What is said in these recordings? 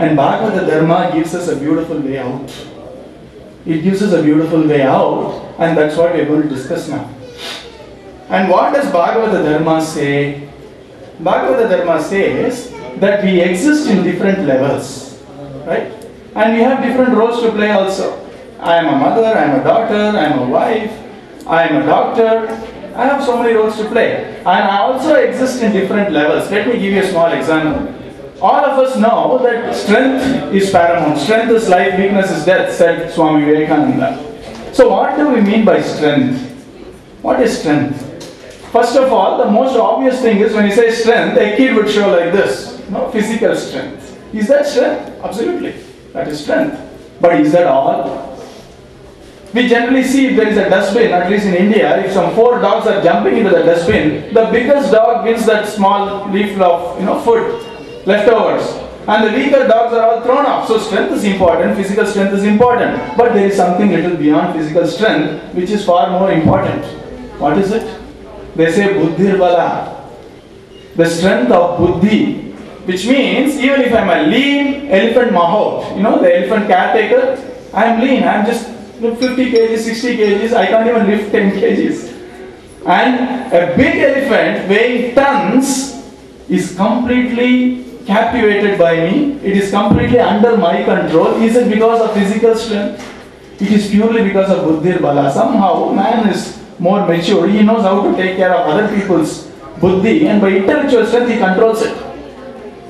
And Bhagavata Dharma gives us a beautiful way out. It gives us a beautiful way out, and that's what we're going to discuss now. And what does Bhagavata Dharma say? Bhagavata Dharma says that we exist in different levels, right? And we have different roles to play also. I am a mother, I am a daughter, I am a wife, I am a doctor. I have so many roles to play. And I also exist in different levels. Let me give you a small example. All of us know that strength is paramount. Strength is life, weakness is death, said Swami Vivekananda. So what do we mean by strength? What is strength? First of all, the most obvious thing is when you say strength, a kid would show like this. No, physical strength. Is that strength? Absolutely. That is strength. But is that all? We generally see if there is a dustbin, at least in India, if some 4 dogs are jumping into the dustbin, the biggest dog gets that small leaf of food, leftovers. And the weaker dogs are all thrown off. So strength is important, physical strength is important. But there is something little beyond physical strength, which is far more important. What is it? They say buddhir bala. The strength of buddhi. Which means, even if I am a lean elephant mahout, the elephant caretaker, I am lean, I am just 50 kgs, 60 kgs, I can't even lift 10 kgs. And a big elephant weighing tons is completely captivated by me. It is completely under my control. Is it because of physical strength? It is purely because of buddhir bala. Somehow man is more mature. He knows how to take care of other people's buddhi, and by intellectual strength he controls it.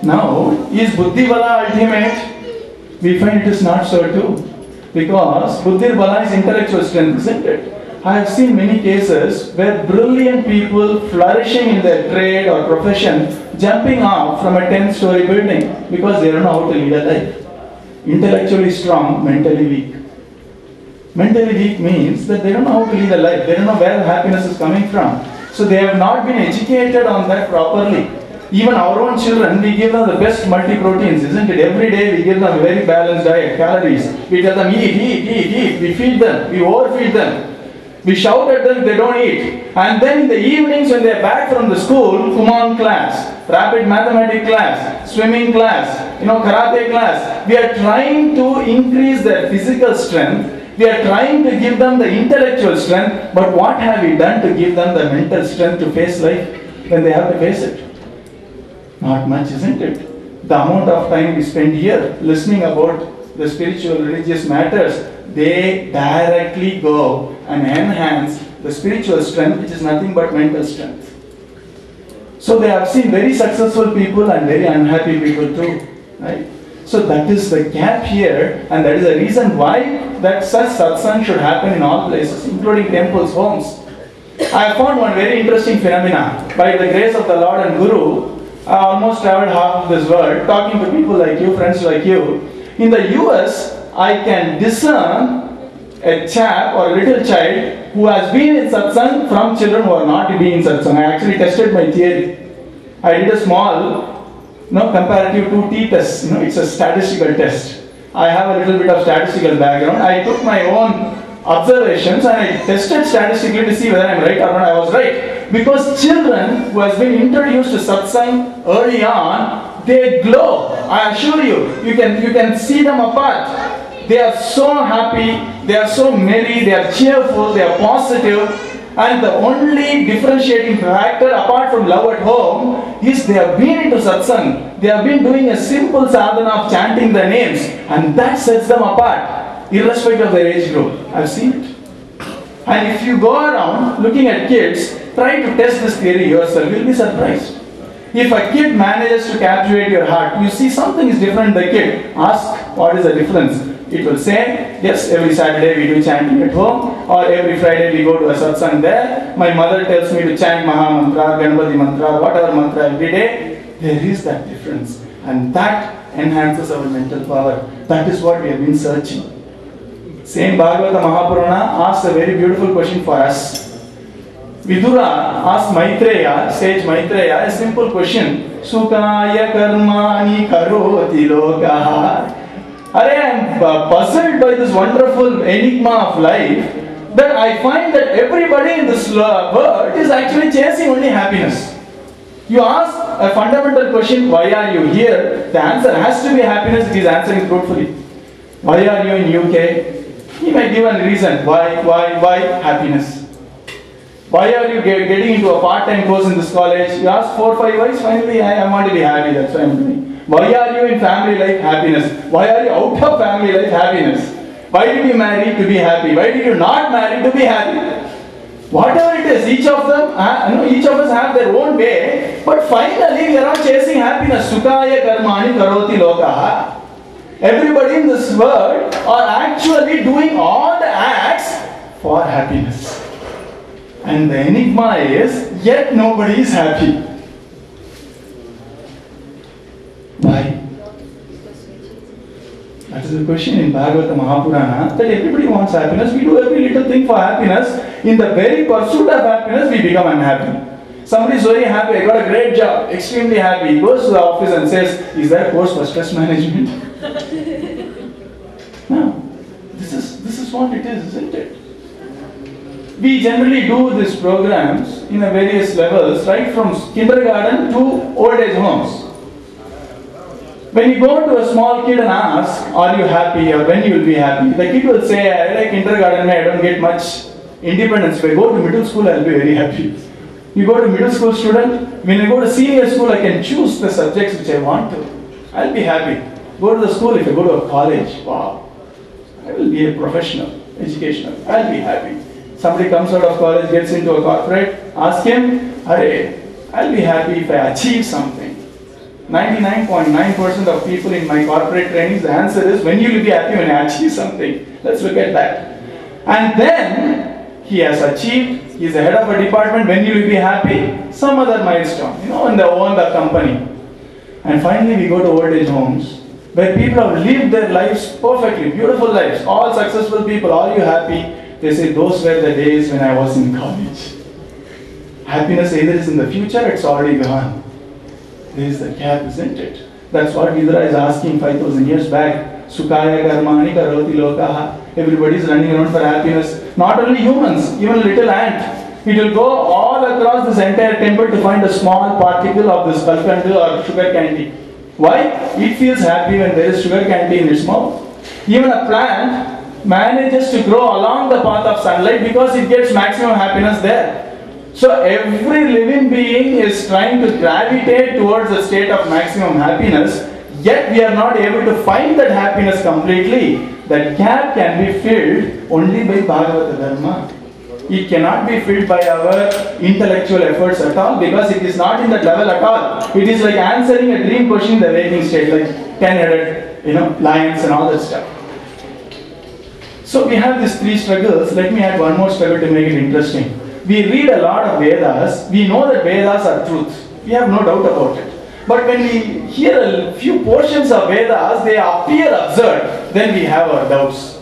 Now, is buddhi bala ultimate? We find it is not so too. Because buddhir bala is intellectual strength, isn't it? I have seen many cases where brilliant people flourishing in their trade or profession jumping off from a 10-story building because they don't know how to lead a life. Intellectually strong, mentally weak. Mentally weak means that they don't know how to lead a life. They don't know where happiness is coming from. So they have not been educated on that properly. Even our own children, we give them the best multi-proteins, isn't it? Every day we give them a very balanced diet, calories. We tell them eat. We feed them, we overfeed them. We shout at them if they don't eat. And then in the evenings when they are back from the school, Kumon class, rapid mathematics class, swimming class, karate class, we are trying to increase their physical strength. We are trying to give them the intellectual strength. But what have we done to give them the mental strength to face life when they have to face it? Not much, isn't it? The amount of time we spend here listening about the spiritual, religious matters, they directly go and enhance the spiritual strength, which is nothing but mental strength. So they have seen very successful people and very unhappy people too, right? So that is the gap here, and that is the reason why that such satsang should happen in all places, including temples, homes. I have found one very interesting phenomena. By the grace of the Lord and Guru, I almost traveled half of this world talking to people like you, friends like you. In the US, I can discern a chap or a little child who has been in satsang from children who are not been in satsang. I actually tested my theory. I did a small comparative 2T test. It's a statistical test. I have a little bit of statistical background. I took my own observations and I tested statistically to see whether I am right or not. I was right. Because children who has been introduced to satsang early on, they glow. I assure you, you can see them apart. They are so happy, they are so merry, they are cheerful, they are positive. And the only differentiating factor apart from love at home is they have been into satsang. They have been doing a simple sadhana of chanting their names, and that sets them apart, irrespective of their age group. I've seen it. And if you go around looking at kids, try to test this theory yourself, you'll be surprised. If a kid manages to captivate your heart, you see something is different in the kid, ask what is the difference. It will say, yes, every Saturday we do chanting at home, or every Friday we go to a satsang there. My mother tells me to chant Mahamanthra, Ganpati mantra, whatever mantra every day. There is that difference, and that enhances our mental power. That is what we have been searching. Same Bhagavata Mahapurana asks a very beautiful question for us. Vidura asked Maitreya, sage Maitreya, a simple question. Sukaya karmani karoti lokaha. I am puzzled by this wonderful enigma of life, that I find that everybody in this world is actually chasing only happiness. You ask a fundamental question, why are you here? The answer has to be happiness if he is answering truthfully. Why are you in UK? He may give a reason. Why happiness? Why are you getting into a part-time course in this college? You ask 4 or 5 whys, finally I want to be happy, that's why I'm doing. Why are you in family life? Happiness. Why are you out of family life? Happiness. Why did you marry? To be happy. Why did you not marry? To be happy. Whatever it is, each of us have their own way, but finally we are not chasing happiness. Sukhaya karmani karoti lokaha. Everybody in this world are actually doing all the acts for happiness. And the enigma is, yet nobody is happy. Why? That is the question in Bhagavata Mahapurana, that everybody wants happiness. We do every little thing for happiness. In the very pursuit of happiness, we become unhappy. Somebody is very happy, I got a great job, extremely happy. He goes to the office and says, is there a course for stress management? No. This is what it is, isn't it? We generally do these programs in a various levels, right from kindergarten to old age homes. When you go to a small kid and ask, are you happy or when you will be happy? The kid will say, I like kindergarten, I don't get much independence. If I go to middle school, I will be very happy. You go to middle school student, when you go to senior school, I can choose the subjects which I want to. I will be happy. Go to the school, if I go to a college, wow, I will be a professional, educational, I will be happy. Somebody comes out of college, gets into a corporate, ask him, I'll be happy if I achieve something. 99.9% of people in my corporate trainings, the answer is, when you will be happy when I achieve something. Let's look at that. And then, he has achieved, he is the head of a department, when you will be happy? Some other milestone, when they own the company. And finally we go to old age homes, where people have lived their lives perfectly, beautiful lives, all successful people, are you happy? They say, those were the days when I was in college. Happiness either is in the future, it's already gone. There is the gap, isn't it? That's what Vidura is asking 5,000 years back. Sukhaya karmani karoti lokaha. Everybody is running around for happiness. Not only humans, even little ant. It will go all across this entire temple to find a small particle of this kalkandu or sugar candy. Why? It feels happy when there is sugar candy in its mouth. Even a plant manages to grow along the path of sunlight because it gets maximum happiness there. So every living being is trying to gravitate towards a state of maximum happiness, yet we are not able to find that happiness completely. That gap can be filled only by Bhagavata Dharma. It cannot be filled by our intellectual efforts at all, because it is not in that level at all. It is like answering a dream question in the waking state, like 10-headed, lions and all that stuff. So we have these three struggles. Let me add one more struggle to make it interesting. We read a lot of Vedas. We know that Vedas are truth. We have no doubt about it. But when we hear a few portions of Vedas, they appear absurd. Then we have our doubts.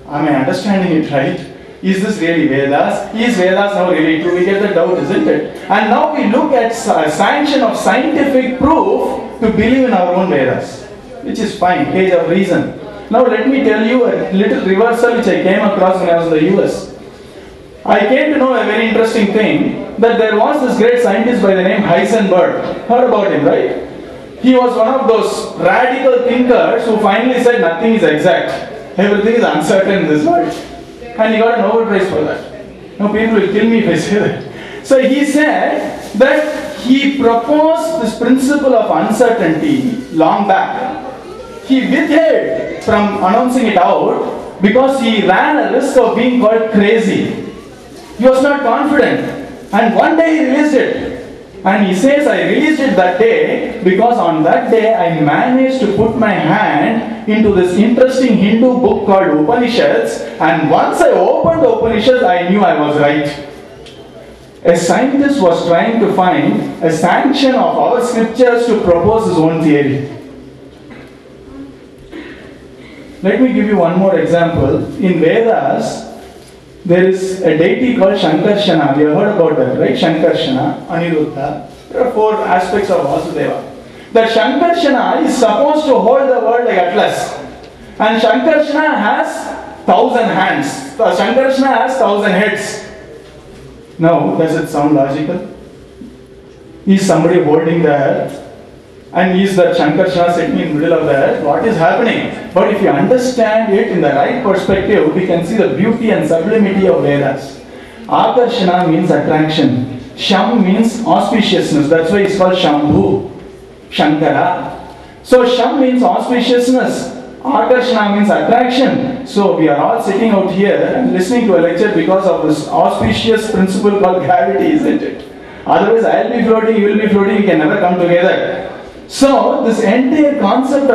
Am I understanding it right? Is this really Vedas? Is Vedas now really true? We get the doubt, isn't it? And now we look at sanction of scientific proof to believe in our own Vedas, which is fine, age of reason. Now let me tell you a little reversal which I came across when I was in the US. I came to know a very interesting thing, that there was this great scientist by the name Heisenberg. Heard about him, right? He was one of those radical thinkers who finally said nothing is exact. Everything is uncertain in this world. And he got a Nobel Prize for that. Now people will kill me if I say that. So he said that he proposed this principle of uncertainty long back. He withheld from announcing it out because he ran a risk of being called crazy. He was not confident, and one day he released it. And he says, I released it that day because on that day I managed to put my hand into this interesting Hindu book called Upanishads, and once I opened the Upanishads, I knew I was right. A scientist was trying to find a sanction of our scriptures to propose his own theory. Let me give you one more example. In Vedas, there is a deity called Shankarshana. We have heard about that, right? Shankarshana, Aniruddha. There are 4 aspects of Vasudeva. That Shankarshana is supposed to hold the world like Atlas. And Shankarshana has 1,000 hands. Shankarshana has 1,000 heads. Now, does it sound logical? Is somebody holding the earth? And is that Shankarshana sitting in the middle of the earth? What is happening? But if you understand it in the right perspective, we can see the beauty and sublimity of Vedas. Akarshana means attraction. Sham means auspiciousness. That's why it's called Shambhu, Shankara. So Sham means auspiciousness. Akarshana means attraction. So we are all sitting out here and listening to a lecture because of this auspicious principle called gravity, isn't it? Otherwise, I'll be floating, you will be floating, we can never come together. So this entire concept of